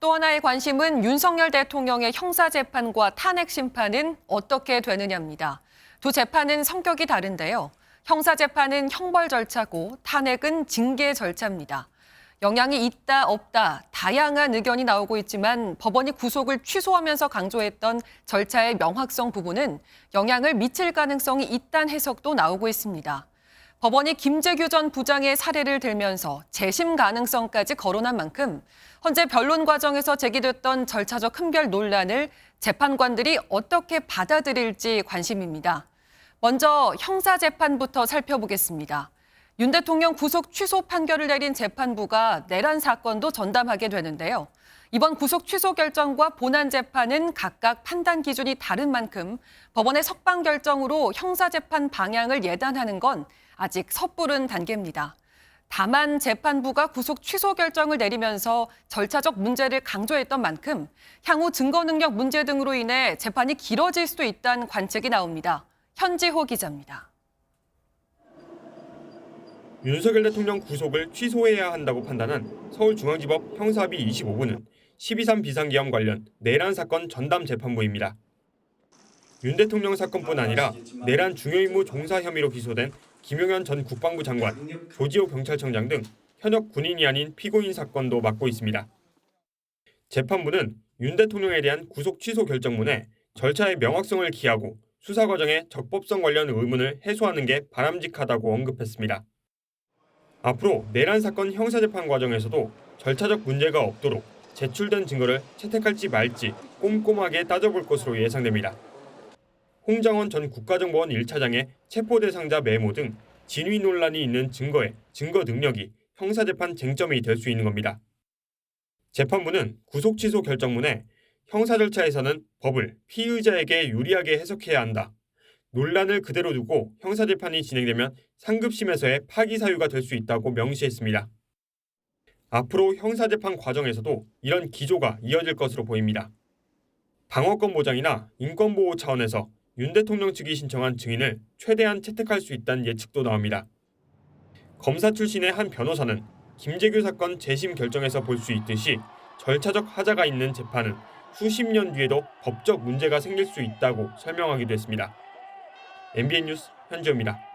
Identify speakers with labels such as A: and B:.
A: 또 하나의 관심은 윤석열 대통령의 형사재판과 탄핵심판은 어떻게 되느냐입니다. 두 재판은 성격이 다른데요. 형사재판은 형벌 절차고 탄핵은 징계 절차입니다. 영향이 있다 없다 다양한 의견이 나오고 있지만 법원이 구속을 취소하면서 강조했던 절차의 명확성 부분은 영향을 미칠 가능성이 있다는 해석도 나오고 있습니다. 법원이 김재규 전 부장의 사례를 들면서 재심 가능성까지 거론한 만큼 현재 변론 과정에서 제기됐던 절차적 흠결 논란을 재판관들이 어떻게 받아들일지 관심입니다. 먼저 형사재판부터 살펴보겠습니다. 윤 대통령 구속 취소 판결을 내린 재판부가 내란 사건도 전담하게 되는데요. 이번 구속 취소 결정과 본안 재판은 각각 판단 기준이 다른 만큼 법원의 석방 결정으로 형사재판 방향을 예단하는 건 아직 섣부른 단계입니다. 다만 재판부가 구속 취소 결정을 내리면서 절차적 문제를 강조했던 만큼 향후 증거 능력 문제 등으로 인해 재판이 길어질 수도 있다는 관측이 나옵니다. 현지호 기자입니다.
B: 윤석열 대통령 구속을 취소해야 한다고 판단한 서울중앙지법 형사합의 25부는 12.3 비상계엄 관련 내란 사건 전담 재판부입니다. 윤 대통령 사건뿐 아니라 내란 중요임무 종사 혐의로 기소된 김용현 전 국방부 장관, 조지호 경찰청장 등 현역 군인이 아닌 피고인 사건도 맡고 있습니다. 재판부는 윤 대통령에 대한 구속 취소 결정문에 절차의 명확성을 기하고 수사 과정의 적법성 관련 의문을 해소하는 게 바람직하다고 언급했습니다. 앞으로 내란 사건 형사재판 과정에서도 절차적 문제가 없도록 제출된 증거를 채택할지 말지 꼼꼼하게 따져볼 것으로 예상됩니다. 홍장원 전 국가정보원 1차장의 체포 대상자 메모 등 진위 논란이 있는 증거의 증거 능력이 형사재판 쟁점이 될 수 있는 겁니다. 재판부는 구속 취소 결정문에 형사 절차에서는 법을 피의자에게 유리하게 해석해야 한다. 논란을 그대로 두고 형사재판이 진행되면 상급심에서의 파기 사유가 될 수 있다고 명시했습니다. 앞으로 형사재판 과정에서도 이런 기조가 이어질 것으로 보입니다. 방어권 보장이나 인권보호 차원에서 윤 대통령 측이 신청한 증인을 최대한 채택할 수 있다는 예측도 나옵니다. 검사 출신의 한 변호사는 김재규 사건 재심 결정에서 볼 수 있듯이 절차적 하자가 있는 재판은 수십 년 뒤에도 법적 문제가 생길 수 있다고 설명하기도 했습니다. MBN 뉴스 현지호입니다.